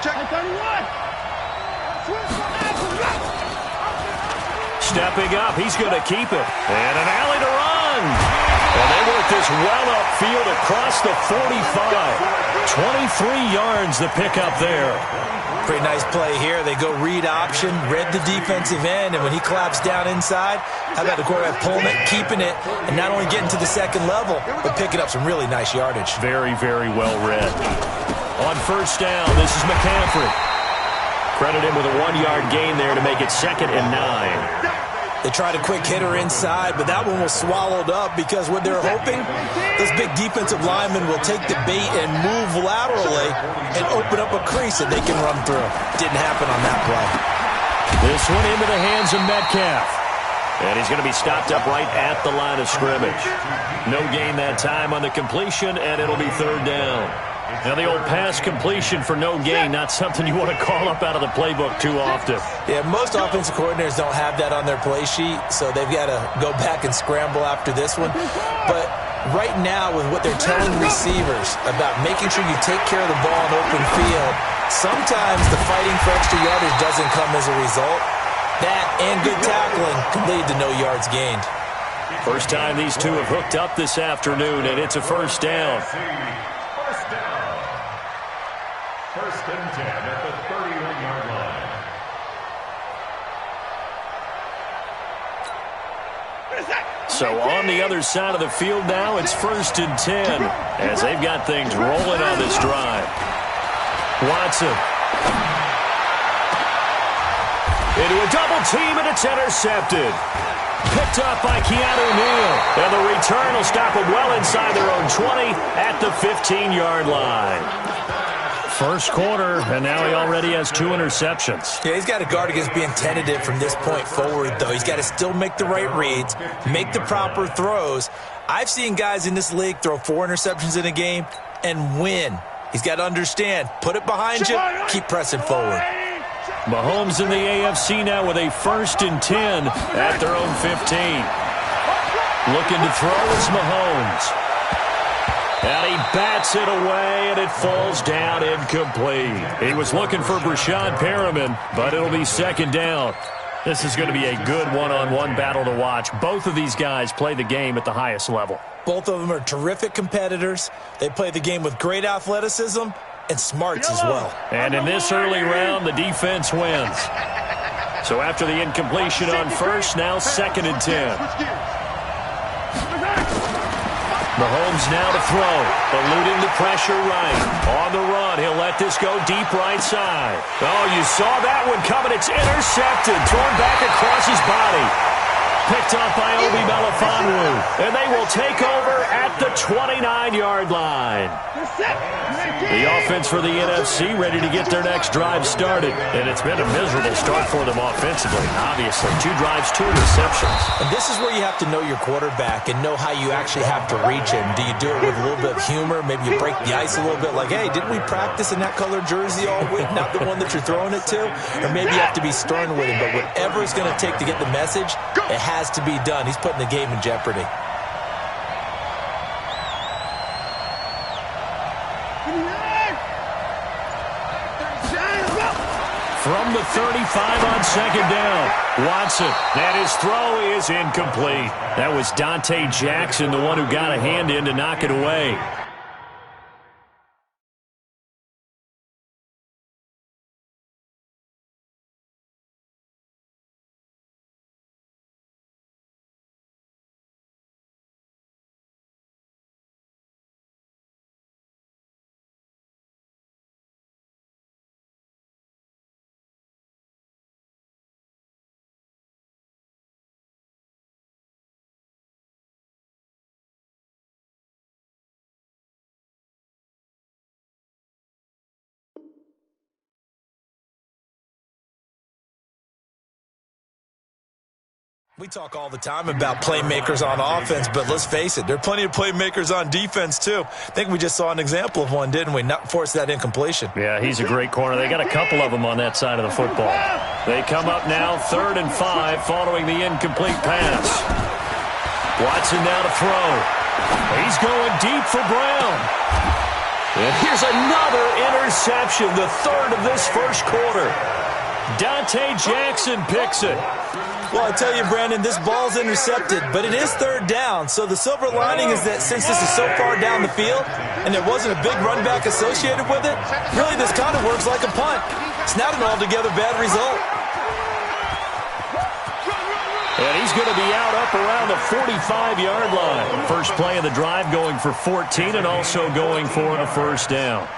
Check. Stepping up, he's going to keep it. And an alley to run. And they work this well upfield across the 45. 23 yards the pickup there. Pretty nice play here. They go read option, read the defensive end, and when he claps down inside, how about the quarterback pulling it, keeping it, and not only getting to the second level, but picking up some really nice yardage. Very, very well read. On first down, this is McCaffrey. Credit him with a 1-yard gain there to make it 2nd and 9. They tried a quick hitter inside, but that one was swallowed up because what they're hoping, those big defensive linemen will take the bait and move laterally and open up a crease that they can run through. Didn't happen on that play. This one into the hands of Metcalf. And he's going to be stopped up right at the line of scrimmage. No gain that time on the completion, and it'll be 3rd down. Now, the old pass completion for no gain, not something you want to call up out of the playbook too often. Yeah, most offensive coordinators don't have that on their play sheet, so they've got to go back and scramble after this one. But right now, with what they're telling receivers about making sure you take care of the ball in open field, sometimes the fighting for extra yardage doesn't come as a result. That and good tackling can lead to no yards gained. First time these two have hooked up this afternoon, and it's a 1st down. 1st and 10 at the 31-yard line. So on the other side of the field now, it's 1st and 10 as they've got things rolling on this drive. Watson. Into a double team, and it's intercepted. Picked up by Keanu Neal. And the return will stop them well inside their own 20 at the 15-yard line. First quarter, and now he already has 2 interceptions. Yeah, he's got to guard against being tentative from this point forward, though. He's got to still make the right reads, make the proper throws. I've seen guys in this league throw 4 interceptions in a game and win. He's got to understand, put it behind you, keep pressing forward. Mahomes in the AFC now with a 1st and 10 at their own 15. Looking to throw, it's Mahomes. And he bats it away, and it falls down incomplete. He was looking for Brashad Perriman, but it'll be 2nd down. This is going to be a good one-on-one battle to watch. Both of these guys play the game at the highest level. Both of them are terrific competitors. They play the game with great athleticism and smarts as well. And in this early round, the defense wins. So after the incompletion on first, now 2nd and 10. Mahomes now to throw, eluding the pressure right. On the run, he'll let this go deep right side. Oh, you saw that one coming. It's intercepted, thrown back across his body. Picked up by Obi Melifonwu. And they will take over at the 29-yard line. The offense for the NFC ready to get their next drive started. And it's been a miserable start for them offensively, obviously. 2 drives, 2 interceptions. And this is where you have to know your quarterback and know how you actually have to reach him. Do you do it with a little bit of humor? Maybe you break the ice a little bit like, hey, didn't we practice in that color jersey all week? Not the one that you're throwing it to? Or maybe you have to be stern with him. But whatever it's going to take to get the message, it has to be done. He's putting the game in jeopardy. From the 35 on 2nd down, Watson, and his throw is incomplete. That was Dante Jackson, the one who got a hand in to knock it away. We talk all the time about playmakers on offense, but let's face it, there are plenty of playmakers on defense, too. I think we just saw an example of one, didn't we? Not force that incompletion. Yeah, he's a great corner. They got a couple of them on that side of the football. They come up now 3rd and 5 following the incomplete pass. Watson now to throw. He's going deep for Brown. And here's another interception. interception, the third of this first quarter. Dante Jackson picks it. Well, I tell you, Brandon, this ball's intercepted, but it is third down. So the silver lining is that since this is so far down the field and there wasn't a big run back associated with it, really this kind of works like a punt. It's not an altogether bad result. And he's going to be out up around the 45-yard line. First play of the drive going for 14 and also going for a first down.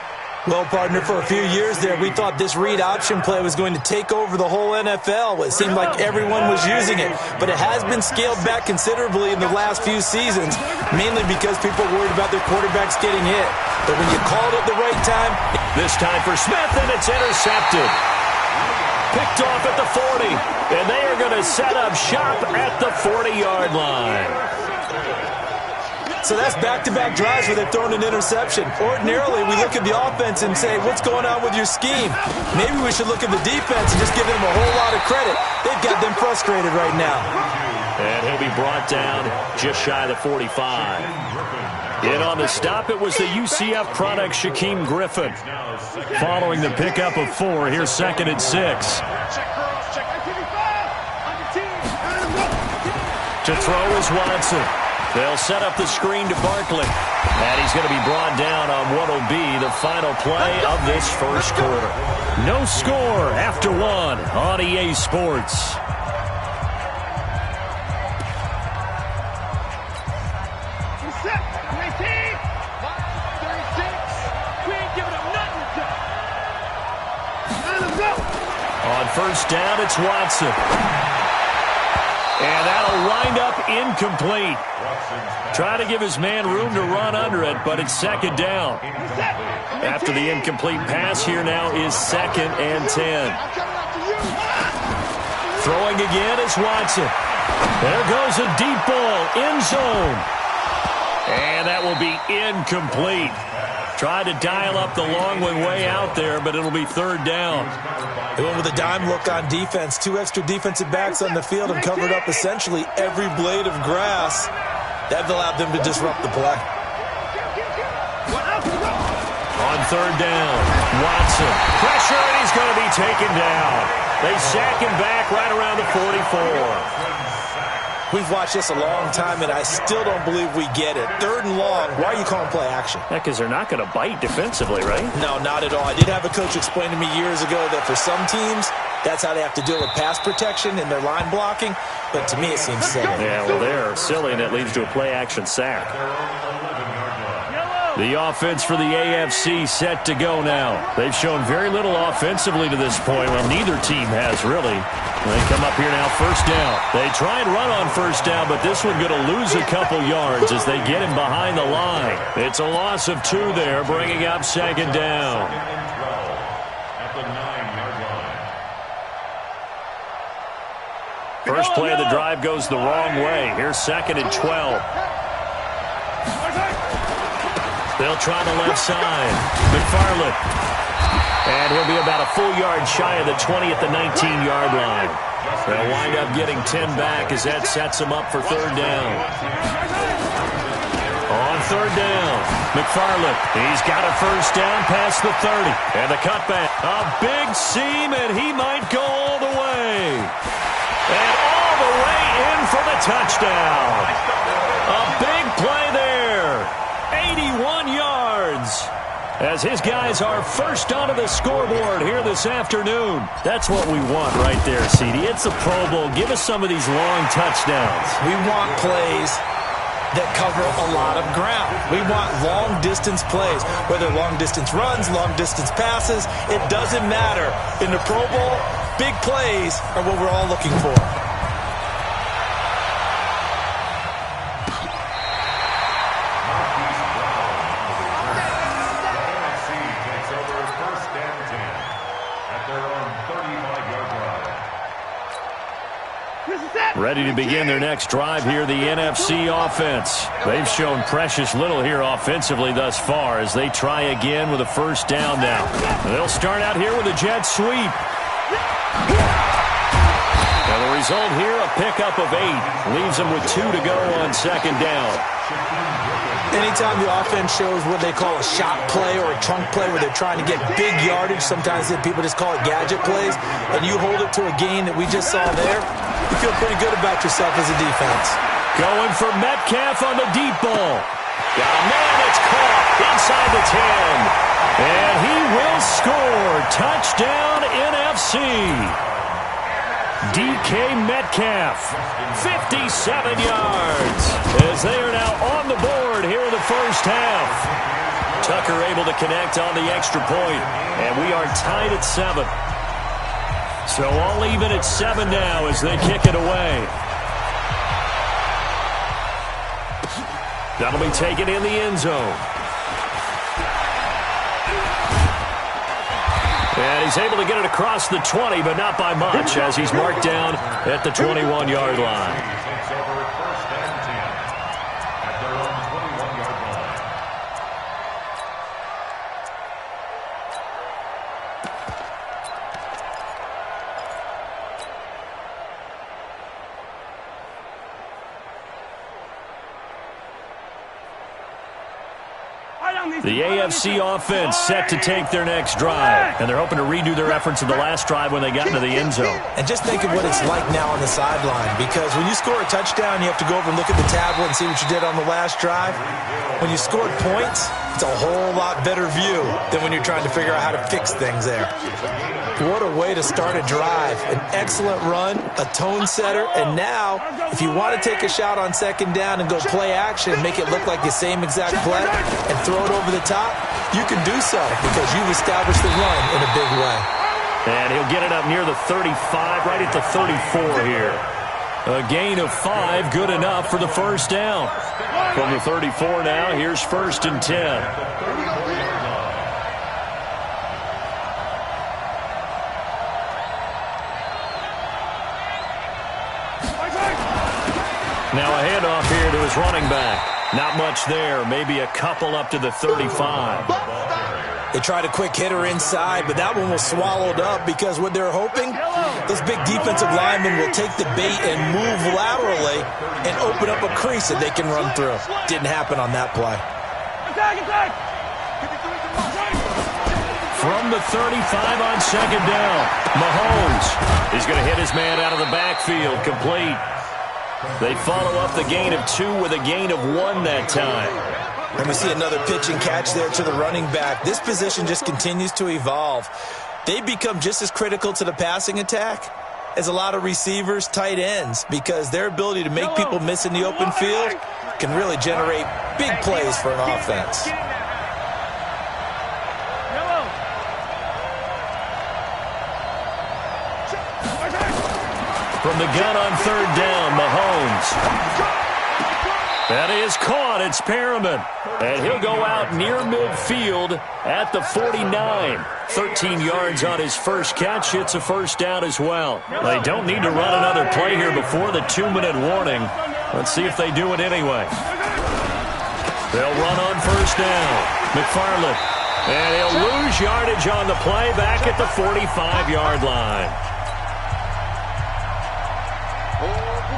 Well, partner, for a few years there, we thought this read option play was going to take over the whole NFL. It seemed like everyone was using it, but it has been scaled back considerably in the last few seasons, mainly because people are worried about their quarterbacks getting hit. But when you call it at the right time... This time for Smith, and it's intercepted. Picked off at the 40, and they are going to set up shop at the 40-yard line. So that's back-to-back drives where they've thrown an interception. Ordinarily, we look at the offense and say, what's going on with your scheme? Maybe we should look at the defense and just give them a whole lot of credit. They've got them frustrated right now. And he'll be brought down just shy of the 45. In on the stop, it was the UCF product, Shaquem Griffin. Following the pickup of 4, here's 2nd and 6. To throw is Watson. They'll set up the screen to Barkley. And he's going to be brought down on what will be the final play of this first quarter. No score after 1 on EA Sports. On first down, it's Watson. And that'll wind up incomplete. Try to give his man room to run under it, but it's 2nd down. After the incomplete pass, here now is 2nd and 10. Throwing again is Watson. There goes a deep ball, end zone. And that will be incomplete. Tried to dial up the long one way out there, but it'll be 3rd down. They went with a dime look on defense. 2 extra defensive backs on the field and covered up essentially every blade of grass. That allowed them to disrupt the play. On 3rd down, Watson. Pressure, and he's going to be taken down. They sack him back right around the 44. We've watched this a long time, and I still don't believe we get it. 3rd and long, why are you calling play action? Because they're not going to bite defensively, right? No, not at all. I did have a coach explain to me years ago that for some teams, that's how they have to deal with pass protection and their line blocking. But to me, it seems silly. Yeah, well, they're silly, and it leads to a play-action sack. The offense for the AFC set to go now. They've shown very little offensively to this point. Well, neither team has, really. They come up here now, first down. They try and run on first down, but this one going to lose a couple yards as they get him behind the line. It's a loss of 2 there, bringing up 2nd down. First play of the drive goes the wrong way. Here's 2nd and 12. They'll try the left side. McFarland. And he'll be about a full yard shy of the 20 at the 19-yard line. They'll wind up getting 10 back as that sets them up for 3rd down. On 3rd down, McFarland. He's got a first down past the 30. And the cutback. A big seam, and he might go all the way. And all the way in for the touchdown. A big play there. 81 yards. As his guys are first onto the scoreboard here this afternoon. That's what we want right there, CD. It's a Pro Bowl. Give us some of these long touchdowns. We want plays that cover a lot of ground. We want long-distance plays, whether long-distance runs, long-distance passes. It doesn't matter. In the Pro Bowl, big plays are what we're all looking for. Ready to begin their next drive here, the NFC offense. They've shown precious little here offensively thus far as they try again with a first down now. They'll start out here with a jet sweep. And the result here, a pickup of 8. Leaves them with 2 to go on 2nd down. Anytime the offense shows what they call a shot play or a chunk play where they're trying to get big yardage, sometimes people just call it gadget plays, and you hold it to a gain that we just saw there, you feel pretty good about yourself as a defense. Going for Metcalf on the deep ball. Got a man that's caught inside the 10. And he will score. Touchdown NFC. DK Metcalf, 57 yards, as they are now on the board here in the first half. Tucker able to connect on the extra point, and we are tied at 7. So all even at 7 now as they kick it away. That'll be taken in the end zone. And he's able to get it across the 20, but not by much, as he's marked down at the 21-yard line. The AFC offense set to take their next drive, and they're hoping to redo their efforts in the last drive when they got into the end zone. And just think of what it's like now on the sideline, because when you score a touchdown, you have to go over and look at the tablet and see what you did on the last drive. When you scored points, it's a whole lot better view than when you're trying to figure out how to fix things there. What a way to start a drive. An excellent run, a tone setter, and now, if you want to take a shot on second down and go play action and make it look like the same exact play and throw it over the top, you can do so because you've established the run in a big way. And he'll get it up near the 35, right at the 34 here. A gain of 5, good enough for the first down. From the 34 now, here's 1st and 10. Now a handoff here to his running back. Not much there, maybe a couple up to the 35. They tried a quick hitter inside, but that one was swallowed up because what they're hoping, this big defensive lineman will take the bait and move laterally and open up a crease that they can run through. Didn't happen on that play. From the 35 on second down, Mahomes is going to hit his man out of the backfield, complete. They follow up the gain of 2 with a gain of 1 that time. And we see another pitch and catch there to the running back. This position just continues to evolve. They become just as critical to the passing attack as a lot of receivers, tight ends, because their ability to make people miss in the open field can really generate big plays for an offense. From the gun on third down, Mahomes. That is caught. It's Perriman. And he'll go out near midfield at the 49. 13 yards on his first catch. It's a first down as well. They don't need to run another play here before the 2-minute warning. Let's see if they do it anyway. They'll run on first down. McFarland. And he'll lose yardage on the play back at the 45-yard line.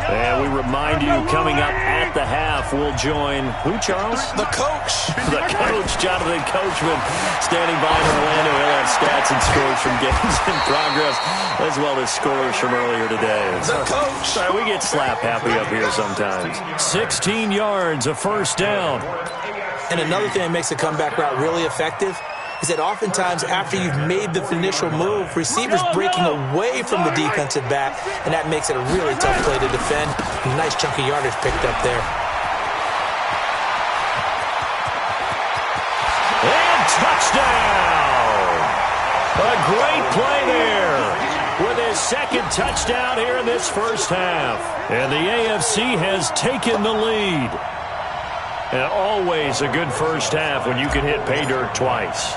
And we remind you, coming up at the half, we'll join who, Charles? The coach. The coach, Jonathan Coachman, standing by in Orlando. He'll have stats and scores from games in progress, as well as scores from earlier today. The coach. Sorry, we get slap happy up here sometimes. 16 yards, a first down. And another thing that makes a comeback route really effective is that oftentimes after you've made the initial move, receivers breaking away from the defensive back, and that makes it a really tough play to defend. A nice chunk of yardage picked up there. And touchdown! A great play there with his second touchdown here in this first half. And the AFC has taken the lead. And always a good first half when you can hit pay dirt twice.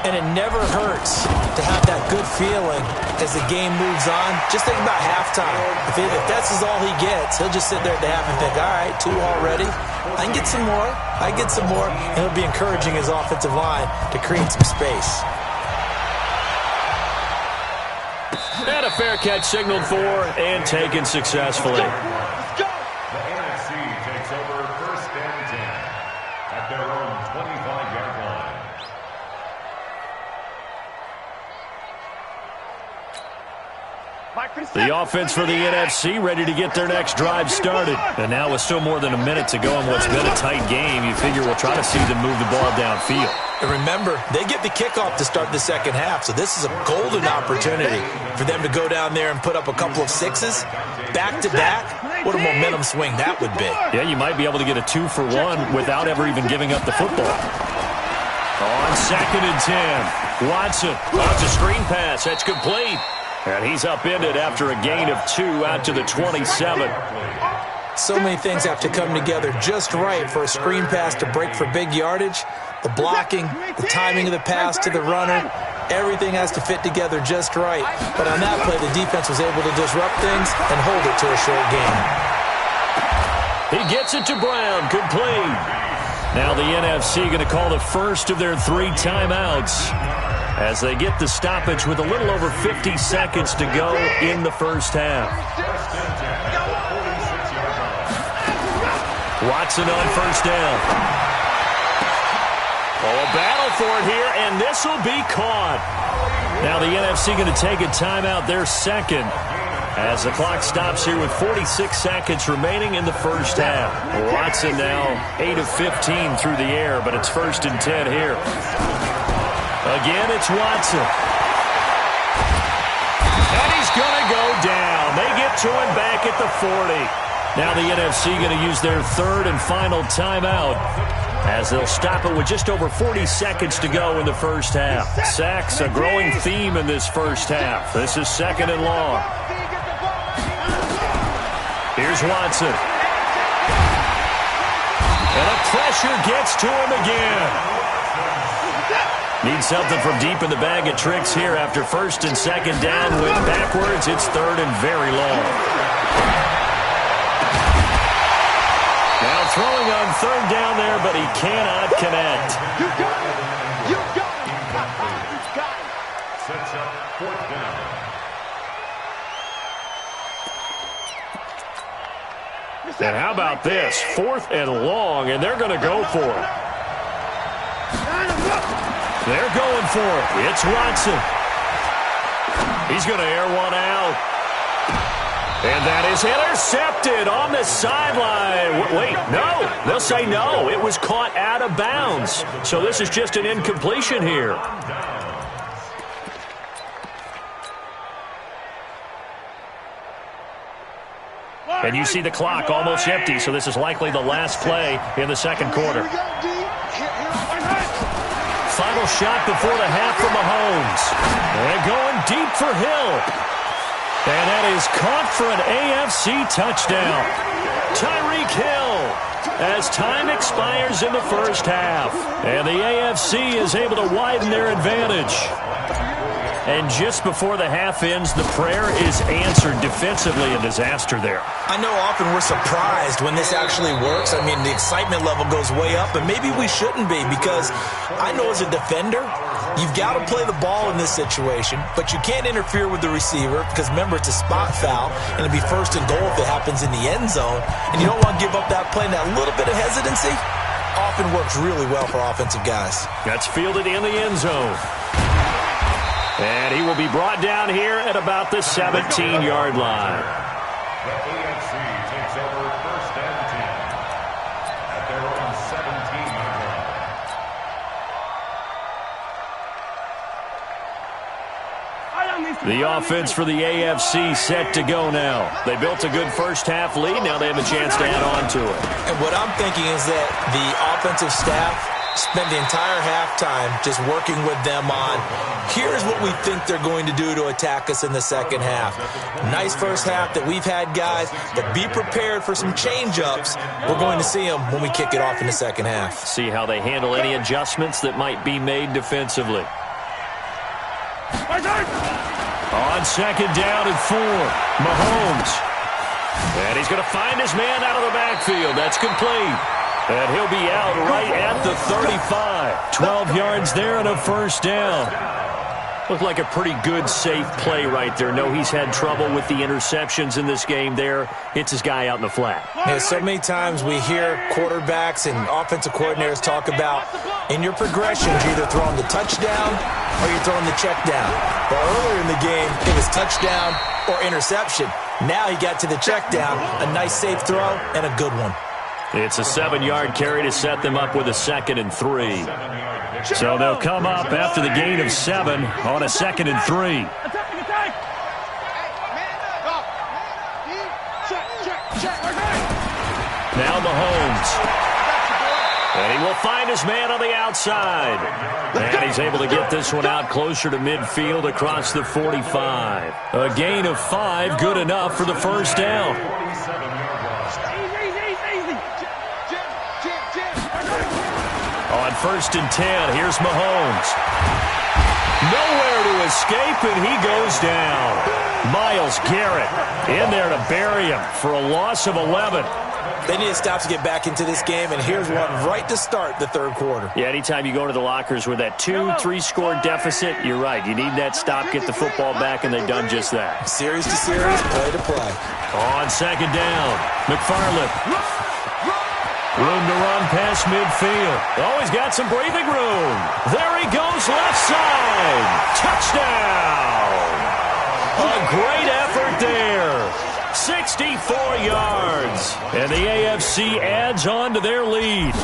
And it never hurts to have that good feeling as the game moves on. Just think about halftime. If that's all he gets, he'll just sit there at the half and think, all right, 2 already. I can get some more. I get some more. And he'll be encouraging his offensive line to create some space. And a fair catch signaled for and taken successfully. The offense for the NFC ready to get their next drive started. And now with still more than a minute to go in what's been a tight game, you figure we'll try to see them move the ball downfield. And remember, they get the kickoff to start the second half, so this is a golden opportunity for them to go down there and put up a couple of sixes back-to-back. What a momentum swing that would be. Yeah, you might be able to get a 2-for-1 without ever even giving up the football. On 2nd and 10, Watson wants a screen pass. That's complete. And he's upended after a gain of 2 out to the 27. So many things have to come together just right for a screen pass to break for big yardage. The blocking, the timing of the pass to the runner, everything has to fit together just right. But on that play, the defense was able to disrupt things and hold it to a short gain. He gets it to Brown, complete. Now the NFC going to call the first of their 3 timeouts as they get the stoppage with a little over 50 seconds to go in the first half. Watson on first down. Oh, a battle for it here, and this will be caught. Now the NFC going to take a timeout, their second, as the clock stops here with 46 seconds remaining in the first half. Watson now 8 of 15 through the air, but it's 1st and 10 here. Again, it's Watson. And he's going to go down. They get to him back at the 40. Now the NFC going to use their 3rd and final timeout as they'll stop it with just over 40 seconds to go in the first half. Sacks, a growing theme in this first half. This is 2nd and long. Here's Watson. And a pressure gets to him again. Need something from deep in the bag of tricks here after 1st and 2nd down. Went backwards. It's 3rd and very long. Now throwing on 3rd down there, but he cannot connect. You got it. You got it. Sets up 4th down. And how about this? 4th and long, and they're going to go for it. They're going for it. It's Watson. He's going to air one out. And that is intercepted on the sideline. Wait, no. They'll say no. It was caught out of bounds. So this is just an incompletion here. And you see the clock almost empty, so this is likely the last play in the second quarter. Final shot before the half from Mahomes. And going deep for Hill. And that is caught for an AFC touchdown. Tyreek Hill as time expires in the first half. And the AFC is able to widen their advantage. And just before the half ends, the prayer is answered defensively. A disaster there. I know often we're surprised when this actually works. I mean, the excitement level goes way up, and maybe we shouldn't be because I know as a defender, you've got to play the ball in this situation, but you can't interfere with the receiver because, remember, it's a spot foul, and it'll be 1st and goal if it happens in the end zone, and you don't want to give up that play. And that little bit of hesitancy often works really well for offensive guys. That's fielded in the end zone. And he will be brought down here at about the 17-yard line. The AFC takes over 1st and 10 at their own 17-yard line. The offense for the AFC set to go now. They built a good first half lead. Now they have a chance to add on to it. And what I'm thinking is that the offensive staff spent the entire halftime just working with them on, here's what we think they're going to do to attack us in the second half. Nice first half that we've had, guys, but be prepared for some change-ups. We're going to see them when we kick it off in the second half. See how they handle any adjustments that might be made defensively. On 2nd down and 4, Mahomes. And he's going to find his man out of the backfield. That's complete. And he'll be out right at the 35. 12 yards there and a first down. Looked like a pretty good, safe play right there. No, he's had trouble with the interceptions in this game there. Hits his guy out in the flat. Yeah, so many times we hear quarterbacks and offensive coordinators talk about in your progressions, you're either throwing the touchdown or you're throwing the check down. But earlier in the game, it was touchdown or interception. Now he got to the check down, a nice safe throw, and a good one. It's a 7-yard carry to set them up with a 2nd and 3. So they'll come up after the gain of 7 on a 2nd and 3. Now Mahomes. And he will find his man on the outside. And he's able to get this one out closer to midfield across the 45. A gain of 5, good enough for the first down. On 1st and 10, here's Mahomes. Nowhere to escape, and he goes down. Myles Garrett in there to bury him for a loss of 11. They need to stop to get back into this game, and here's one right to start the third quarter. Yeah, anytime you go to the lockers with that 2-3-score deficit, you're right. You need that stop, get the football back, and they've done just that. Series to series, play to play. On 2nd down, McFarland. Room to run past midfield. Oh, he's got some breathing room. There he goes, left side. Touchdown. A great effort there. 64 yards. And the AFC adds on to their lead.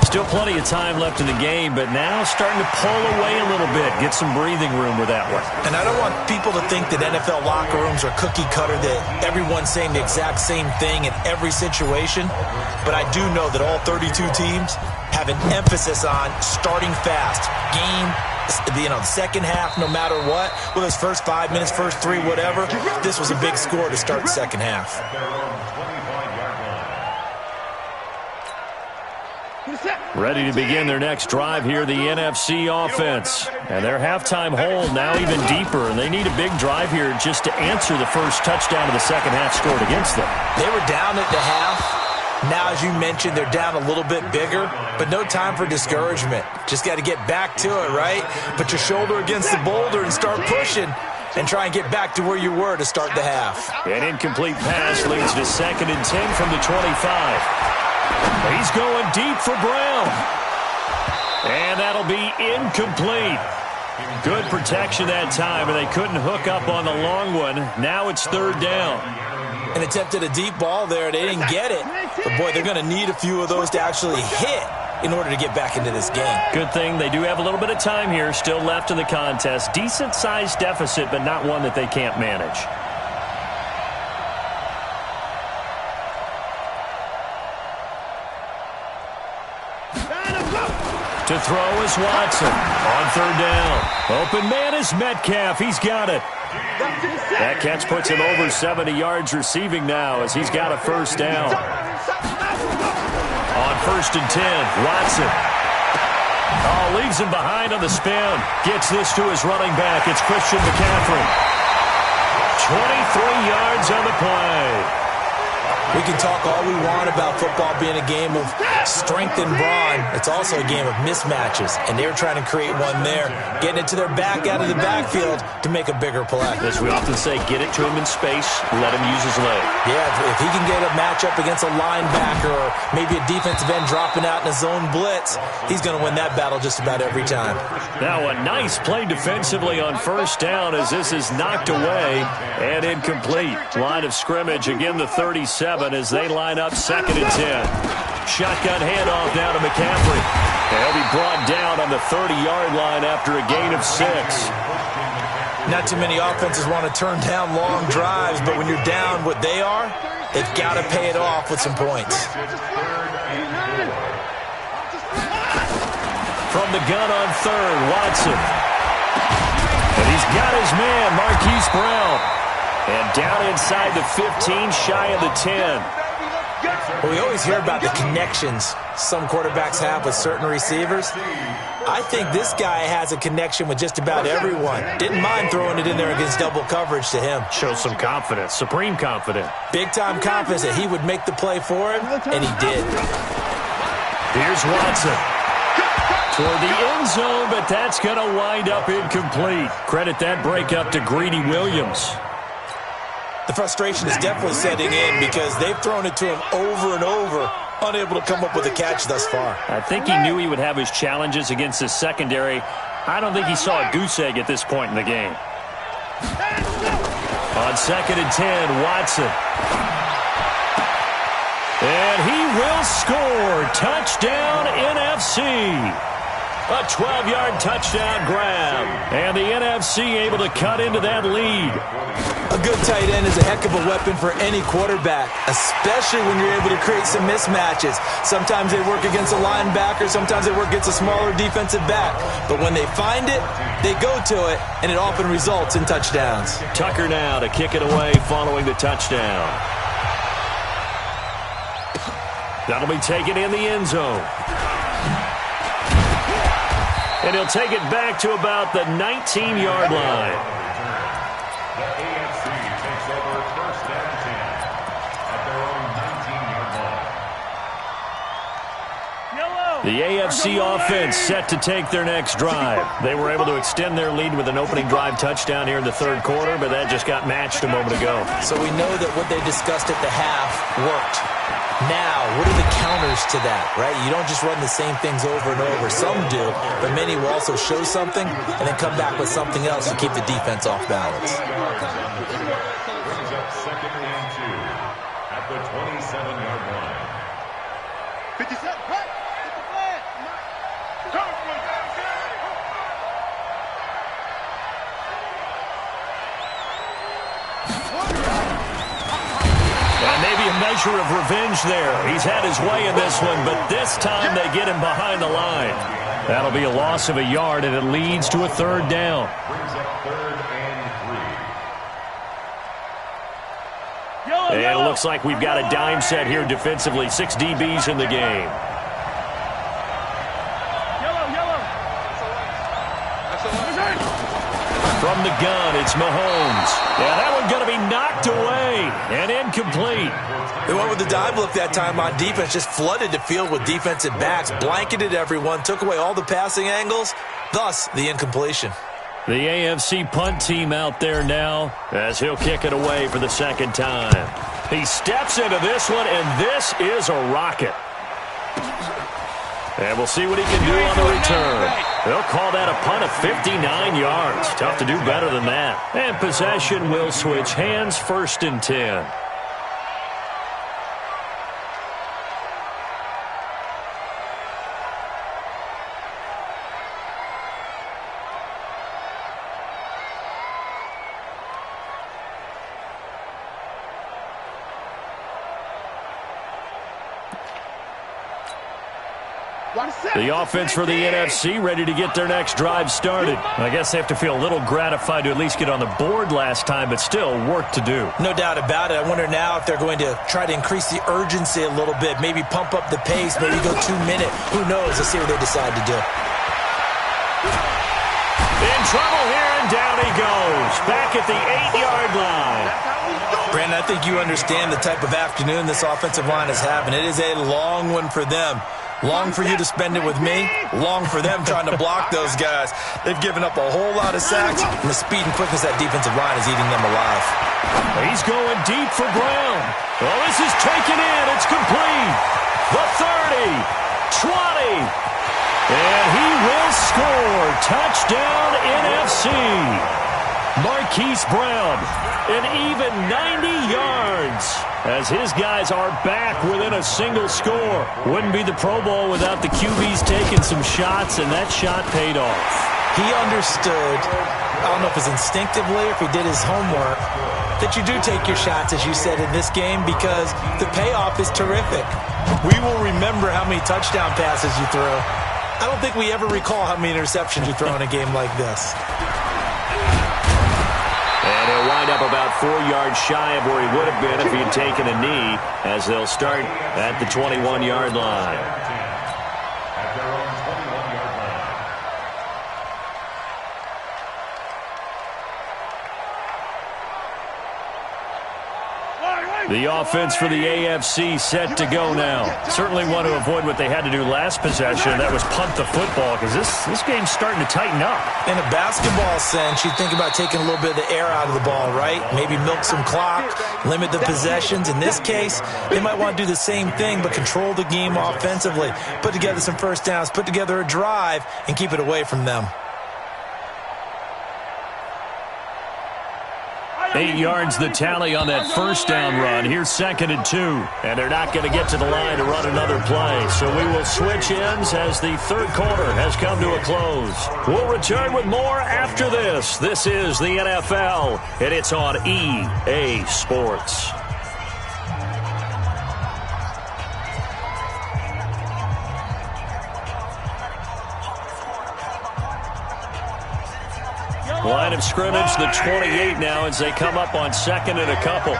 Still plenty of time left in the game, but now starting to pull away a little bit. Get some breathing room with that one. And I don't want people to think that NFL locker rooms are cookie cutter, that everyone's saying the exact same thing in every situation. But I do know that all 32 teams have an emphasis on starting fast. The second half, no matter what, with those first 5 minutes, first 3, whatever, this was a big score to start the second half. Ready to begin their next drive here, the NFC offense. And their halftime hole now even deeper, and they need a big drive here just to answer the first touchdown of the second half scored against them. They were down at the half. Now, as you mentioned, they're down a little bit bigger, but no time for discouragement. Just got to get back to it, right? Put your shoulder against the boulder and start pushing and try and get back to where you were to start the half. An incomplete pass leads to 2nd and 10 from the 25. He's going deep for Brown. And that'll be incomplete. Good protection that time, and they couldn't hook up on the long one. Now it's 3rd down. And attempted a deep ball there. They didn't get it. But, boy, they're going to need a few of those to actually hit in order to get back into this game. Good thing they do have a little bit of time here still left in the contest. Decent-sized deficit, but not one that they can't manage. To throw is Watson. On 3rd down. Open man is Metcalf. He's got it. That catch puts him over 70 yards receiving now as he's got a first down. On 1st and 10, Watson. Oh, leaves him behind on the spin. Gets this to his running back. It's Christian McCaffrey. 23 yards on the play. We can talk all we want about football being a game of strength and brawn. It's also a game of mismatches, and they're trying to create one there, getting it to their back out of the backfield to make a bigger play. As we often say, get it to him in space, let him use his leg. Yeah, if he can get a matchup against a linebacker or maybe a defensive end dropping out in a zone blitz, he's going to win that battle just about every time. Now a nice play defensively on 1st down as this is knocked away and incomplete. Line of scrimmage, again the 37 as they line up 2nd and 10. Shotgun handoff now to McCaffrey. He'll be brought down on the 30-yard line after a gain of 6. Not too many offenses want to turn down long drives, but when you're down what they are, they've got to pay it off with some points. From the gun on 3rd, Watson. And he's got his man, Marquise Brown. And down inside the 15, shy of the 10. Well, we always hear about the connections some quarterbacks have with certain receivers. I think this guy has a connection with just about everyone. Didn't mind throwing it in there against double coverage to him. Shows some confidence, supreme confidence. Big-time confidence that he would make the play for him, and he did. Here's Watson. Toward the end zone, but that's going to wind up incomplete. Credit that breakup to Greedy Williams. The frustration is definitely setting in because they've thrown it to him over and over, unable to come up with a catch thus far. I think he knew he would have his challenges against the secondary, I don't think he saw a goose egg at this point in the game. On 2nd and 10, Watson. And he will score. Touchdown, NFC. A 12-yard touchdown grab. And the NFC able to cut into that lead. A good tight end is a heck of a weapon for any quarterback, especially when you're able to create some mismatches. Sometimes they work against a linebacker. Sometimes they work against a smaller defensive back. But when they find it, they go to it, and it often results in touchdowns. Tucker now to kick it away following the touchdown. That'll be taken in the end zone. And he'll take it back to about the 19-yard line. The AFC takes over 1st and 10 at their own 19-yard line. The AFC offense set to take their next drive. They were able to extend their lead with an opening drive touchdown here in the 3rd quarter, but that just got matched a moment ago. So we know that what they discussed at the half worked. Now, what are the counters to that, right? You don't just run the same things over and over. Some do, but many will also show something and then come back with something else to keep the defense off balance. Brings up 2nd and 2 at the 27-yard line. 50 Cent, cut! Get the flag! And maybe a measure of revenge there. He's had his way in this one, but this time they get him behind the line. That'll be a loss of a yard, and it leads to a 3rd down. Brings up 3rd and 3. And it looks like we've got a dime set here defensively. 6 DBs in the game. From the gun, it's Mahomes. Yeah, that one going to be knocked away and incomplete. They went with the dive look that time on defense, just flooded the field with defensive backs, blanketed everyone, took away all the passing angles, thus the incompletion. The AFC punt team out there now as he'll kick it away for the 2nd time. He steps into this one, and this is a rocket. And we'll see what he can do on the return. They'll call that a punt of 59 yards. Tough to do better than that. And possession will switch hands, 1st and 10. The offense for the NFC ready to get their next drive started. I guess they have to feel a little gratified to at least get on the board last time, but still work to do. No doubt about it. I wonder now if they're going to try to increase the urgency a little bit, maybe pump up the pace, maybe go 2-minute. Who knows? Let's see what they decide to do. In trouble here, and down he goes. Back at the 8-yard line. Brandon, I think you understand the type of afternoon this offensive line is having. It is a long one for them. Long for you to spend it with me, long for them trying to block those guys. They've given up a whole lot of sacks, and the speed and quickness of that defensive line is eating them alive. He's going deep for Brown. Well, this is taken in. It's complete. The 30, 20, and he will score. Touchdown, NFC. Marquise Brown, an even 90 yards as his guys are back within a single score. Wouldn't be the Pro Bowl without the QBs taking some shots, and that shot paid off. He understood, I don't know if it's instinctively or if he did his homework, that you do take your shots, as you said, in this game because the payoff is terrific. We will remember how many touchdown passes you throw. I don't think we ever recall how many interceptions you throw in a game like this. And he'll wind up about 4 yards shy of where he would have been if he had taken a knee, as they'll start at the 21-yard line. At their own 21-yard line. The offense for the AFC set to go now. Certainly want to avoid what they had to do last possession. That was punt the football, because this game's starting to tighten up. In a basketball sense, you think about taking a little bit of the air out of the ball, right? Maybe milk some clock, limit the possessions. In this case, they might want to do the same thing, but control the game offensively. Put together some first downs, put together a drive, and keep it away from them. 8 yards the tally on that first down run. Here's 2nd and 2. And they're not going to get to the line to run another play. So we will switch ends as the third quarter has come to a close. We'll return with more after this. This is the NFL, and it's on EA Sports. Line of scrimmage, the 28 now as they come up on 2nd and a couple.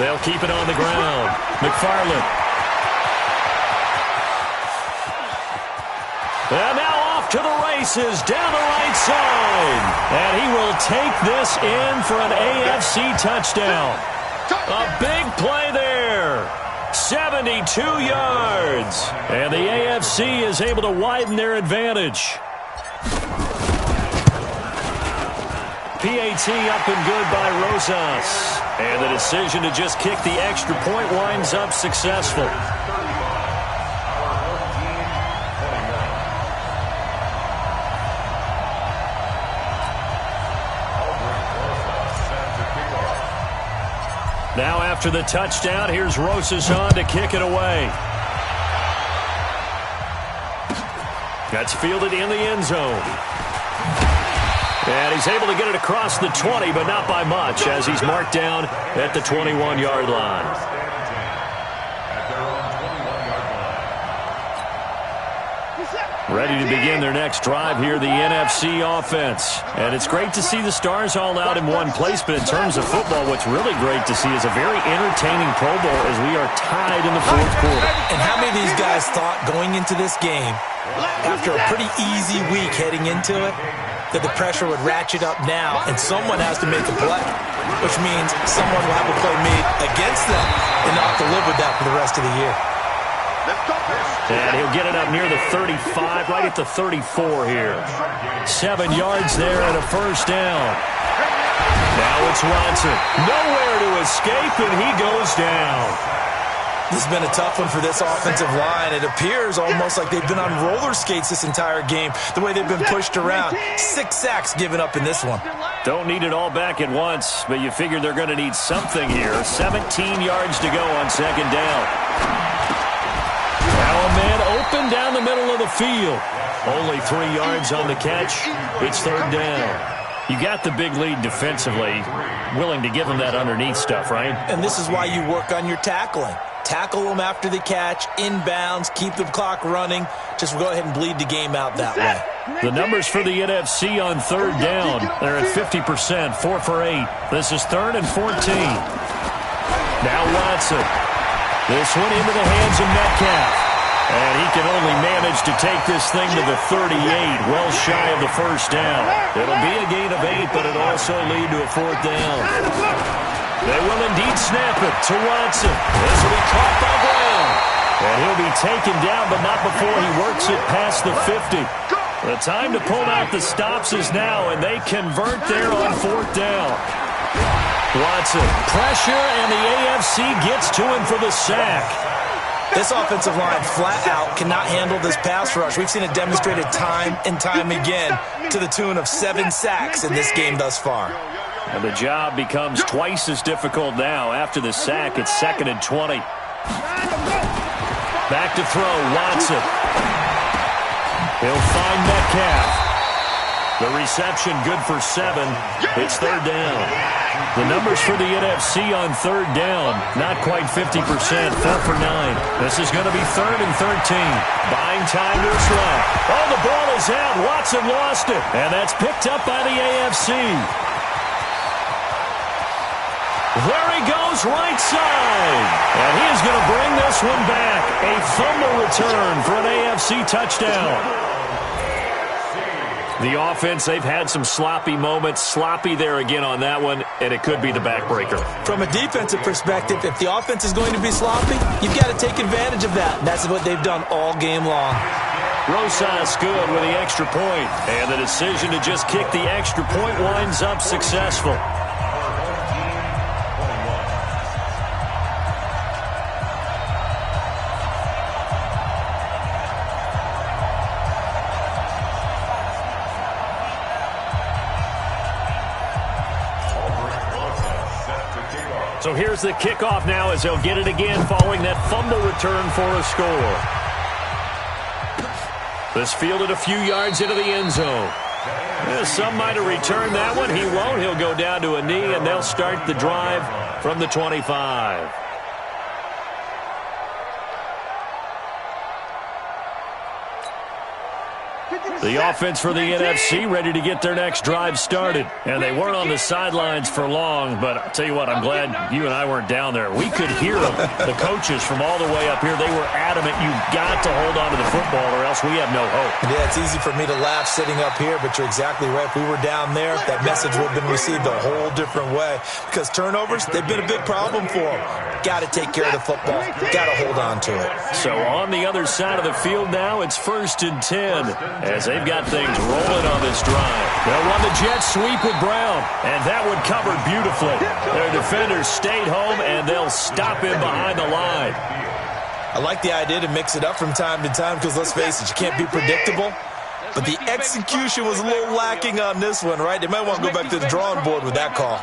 They'll keep it on the ground. McFarland. And now off to the races down the right side. And he will take this in for an AFC touchdown. A big play there. 72 yards. And the AFC is able to widen their advantage. PAT up and good by Rosas. And the decision to just kick the extra point winds up successful. Now after the touchdown, here's Rosas on to kick it away. That's fielded in the end zone. And he's able to get it across the 20, but not by much, as he's marked down at the 21-yard line. Ready to begin their next drive here, the NFC offense. And it's great to see the stars all out in one place, but in terms of football, what's really great to see is a very entertaining Pro Bowl as we are tied in the fourth quarter. And how many of these guys thought going into this game, after a pretty easy week heading into it, that the pressure would ratchet up now and someone has to make a play, which means someone will have a play made against them and not have to live with that for the rest of the year. And he'll get it up near the 35, right at the 34 here. 7 yards there and a first down. Now it's Watson. Nowhere to escape, and he goes down. This has been a tough one for this offensive line. It appears almost like they've been on roller skates this entire game, the way they've been pushed around. 6 sacks given up in this one. Don't need it all back at once, but you figure they're going to need something here. 17 yards to go on 2nd down. Now a man open down the middle of the field. Only 3 yards on the catch. It's 3rd down. You got the big lead defensively. Willing to give them that underneath stuff, right? And this is why you work on your tackling. Tackle them after the catch, inbounds, keep the clock running. Just go ahead and bleed the game out that way. The numbers for the NFC on 3rd down, they're at 50%, 4 for 8. This is 3rd and 14. Now Watson. This one into the hands of Metcalf. And he can only manage to take this thing to the 38, well shy of the first down. It'll be a gain of 8, but it'll also lead to a 4th down. They will indeed snap it to Watson. This will be caught by Brown. And he'll be taken down, but not before he works it past the 50. The time to pull out the stops is now, and they convert there on 4th down. Watson, pressure, and the AFC gets to him for the sack. This offensive line flat out cannot handle this pass rush. We've seen it demonstrated time and time again to the tune of 7 sacks in this game thus far. And the job becomes twice as difficult now. After the sack, it's 2nd and 20. Back to throw, Watson. He'll find Metcalf. The reception good for 7. It's 3rd down. The numbers for the NFC on 3rd down, not quite 50%, 4 for 9. This is going to be 3rd and 13. Buying time to his left. Oh, the ball is out. Watson lost it. And that's picked up by the AFC. There he goes, right side. And he is going to bring this one back. A fumble return for an AFC touchdown. The offense, they've had some sloppy moments. Sloppy there again on that one, and it could be the backbreaker. From a defensive perspective, if the offense is going to be sloppy, you've got to take advantage of that. And that's what they've done all game long. Rosas good with the extra point. And the decision to just kick the extra point winds up successful. So here's the kickoff now as they'll get it again following that fumble return for a score. This fielded a few yards into the end zone. Some might have returned that one. He won't. He'll go down to a knee, and they'll start the drive from the 25. The offense for the NFC ready to get their next drive started. And they weren't on the sidelines for long, but I'll tell you what, I'm glad you and I weren't down there. We could hear them. The coaches from all the way up here, they were adamant, you've got to hold on to the football or else we have no hope. Yeah, it's easy for me to laugh sitting up here, but you're exactly right. If we were down there, that message would have been received a whole different way. Because turnovers, they've been a big problem for them. Got to take care of the football. Got to hold on to it. So on the other side of the field now, it's 1st and 10 as they've got things rolling on this drive. They'll run the jet sweep with Brown, and that one covered beautifully. Their defenders stayed home, and they'll stop him behind the line. I like the idea to mix it up from time to time because, let's face it, you can't be predictable. But the execution was a little lacking on this one, right? They might want to go back to the drawing board with that call.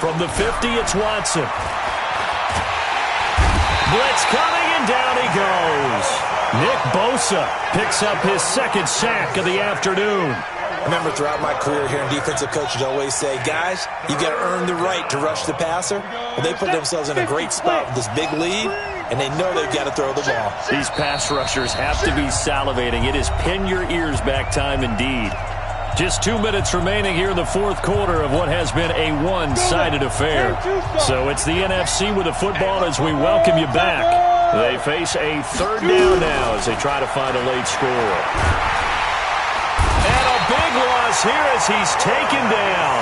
From the 50, it's Watson. Blitz coming, and down he goes. Nick Bosa picks up his 2nd sack of the afternoon. I remember throughout my career hearing defensive coaches always say, guys, you got to earn the right to rush the passer. Well, they put themselves in a great spot with this big lead, and they know they've got to throw the ball. These pass rushers have to be salivating. It is pin your ears back time indeed. Just 2 minutes remaining here in the 4th quarter of what has been a one-sided affair. So it's the NFC with the football as we welcome you back. They face a 3rd down now as they try to find a late score. And a big loss here as he's taken down.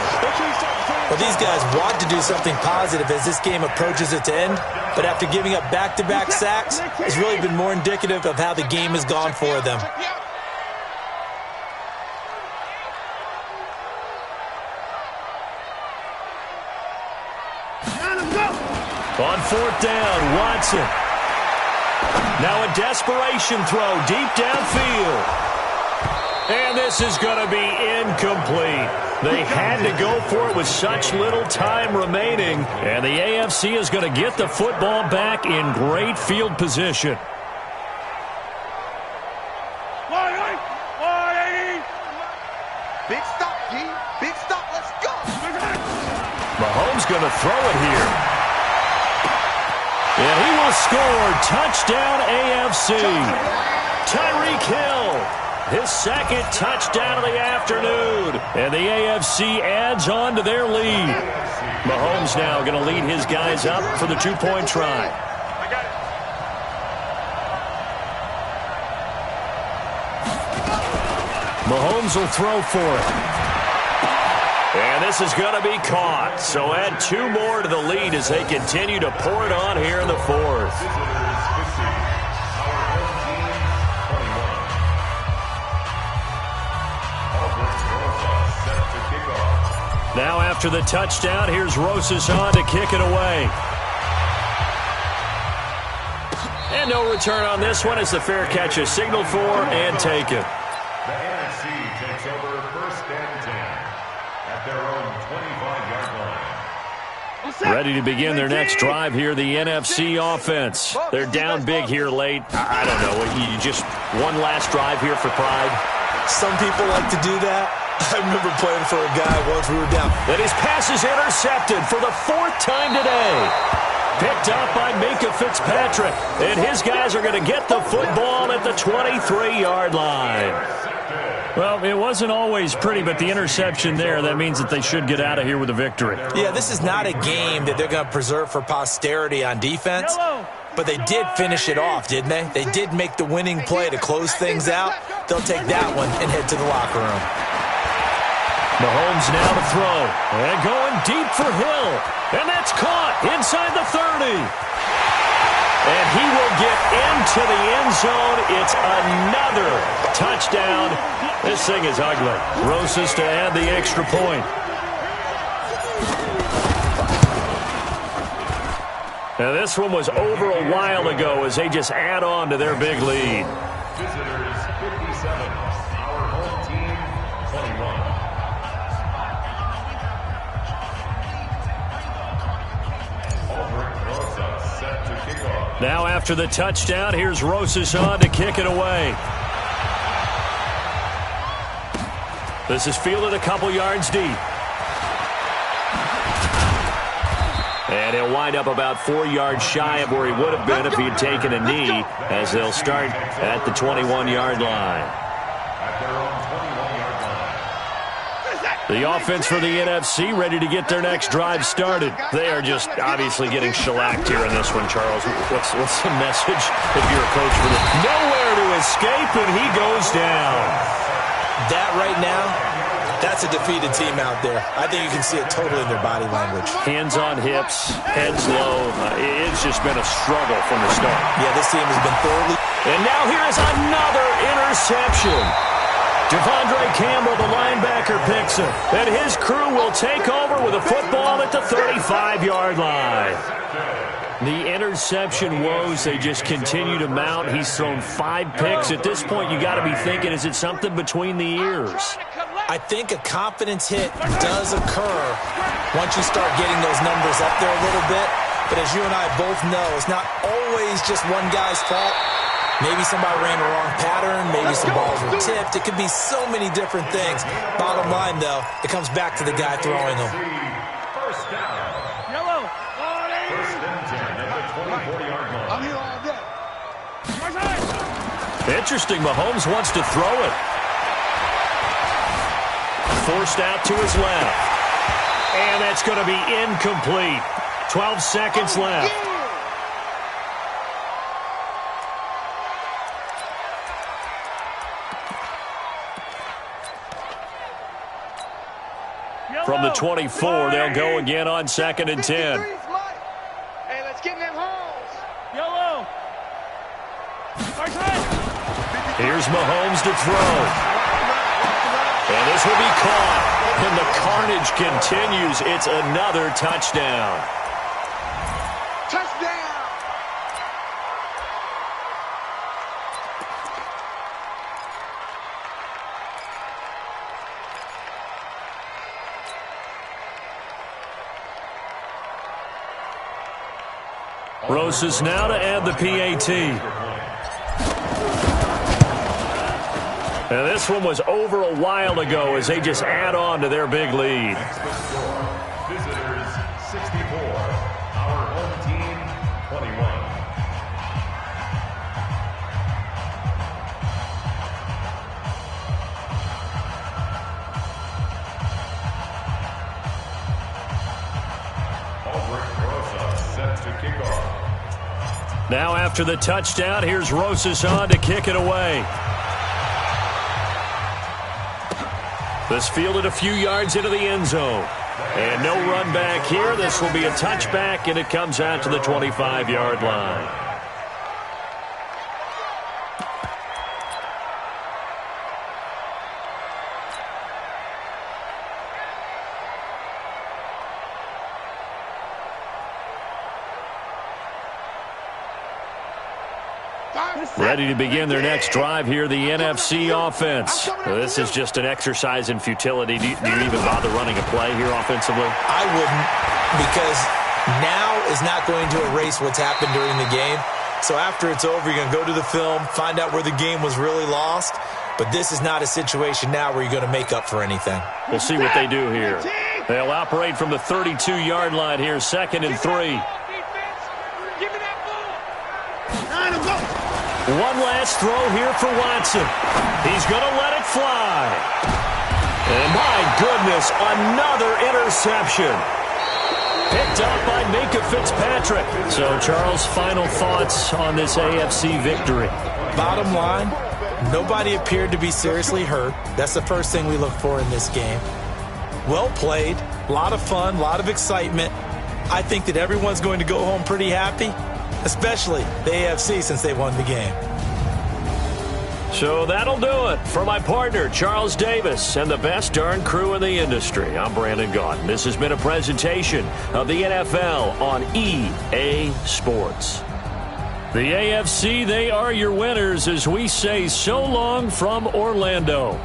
Well, these guys want to do something positive as this game approaches its end, but after giving up back-to-back sacks, it's really been more indicative of how the game has gone for them. On 4th down, Watson. Now a desperation throw deep downfield. And this is going to be incomplete. They had to go for it with such little time remaining. And the AFC is going to get the football back in great field position. Big stop, G. Big stop. Let's go. Mahomes going to throw it here. And he will score. Touchdown, AFC. Tyreek Hill, his 2nd touchdown of the afternoon. And the AFC adds on to their lead. Mahomes now going to lead his guys up for the 2-point try. Mahomes will throw for it. And this is going to be caught. So add 2 more to the lead as they continue to pour it on here in the 4th. Now after the touchdown, here's Rosas on to kick it away. And no return on this one as the fair catch is signaled for and taken. The NFC takes over 1st and 10 at their own 25-yard line. Ready to begin their next drive here, the NFC offense. They're down big here late. I don't know, you just one last drive here for pride? Some people like to do that. I remember playing for a guy once we were down. And his pass is intercepted for the 4th time today. Picked up by Minkah Fitzpatrick. And his guys are going to get the football at the 23-yard line. Well, it wasn't always pretty, but the interception there, that means that they should get out of here with a victory. Yeah, this is not a game that they're going to preserve for posterity on defense. But they did finish it off, didn't they? They did make the winning play to close things out. They'll take that one and head to the locker room. Mahomes now to throw. And going deep for Hill. And that's caught inside the 30. And he will get into the end zone. It's another touchdown. This thing is ugly. Rosas to add the extra point. Now this one was over a while ago as they just add on to their big lead. Visitors 57, our home team 21. After the touchdown, here's Rosas on to kick it away. This is fielded a couple yards deep. And he'll wind up about 4 yards shy of where he would have been if he had taken a knee, as they'll start at the 21-yard line. At their own 21-yard line. The offense for the NFC ready to get their next drive started. They are just obviously getting shellacked here in this one, Charles. What's the message if you're a coach for them? Nowhere to escape, and he goes down. That right now, that's a defeated team out there. I think you can see it totally in their body language. Hands on hips, heads low. It's just been a struggle from the start. Yeah, this team has been thoroughly... And now here is another interception. Devondre Campbell, the linebacker, picks it. And his crew will take over with a football at the 35-yard line. The interception woes, they just continue to mount. He's thrown 5 picks. At this point, you got to be thinking, is it something between the ears? I think a confidence hit does occur once you start getting those numbers up there a little bit. But as you and I both know, it's not always just one guy's fault. Maybe somebody ran the wrong pattern. Maybe some balls were tipped. It could be so many different things. Bottom line, though, it comes back to the guy throwing them. First down. Yellow. First and 10 at the 24-yard line. I'm here all day. Interesting, Mahomes wants to throw it. Forced out to his left. And that's going to be incomplete. 12 seconds left. From the 24, they'll go again on 2nd and 10. Hey, let's get in them holes. Yellow. Here's Mahomes to throw. And this will be caught. And the carnage continues. It's another touchdown. Touchdown. Rosas now to add the PAT. And this one was over a while ago as they just add on to their big lead. Visitors 64. Our home team 21. Set to kick off. Now after the touchdown, here's Rosas on to kick it away. This fielded a few yards into the end zone. And no run back here. This will be a touchback, and it comes out to the 25-yard line. Ready to begin their next drive here, the NFC offense. This is just an exercise in futility. Do you even bother running a play here offensively? I wouldn't, because now is not going to erase what's happened during the game. So after it's over, you're going to go to the film, find out where the game was really lost. But this is not a situation now where you're going to make up for anything. We'll see what they do here. They'll operate from the 32-yard line here, 2nd and 3. One last throw here for Watson. He's going to let it fly. And my goodness, another interception. Picked up by Minka Fitzpatrick. So, Charles, final thoughts on this AFC victory? Bottom line, nobody appeared to be seriously hurt. That's the first thing we look for in this game. Well played, a lot of fun, a lot of excitement. I think that everyone's going to go home pretty happy, especially the AFC since they won the game. So that'll do it for my partner, Charles Davis, and the best darn crew in the industry. I'm Brandon Gaudin. This has been a presentation of the NFL on EA Sports. The AFC, they are your winners as we say so long from Orlando.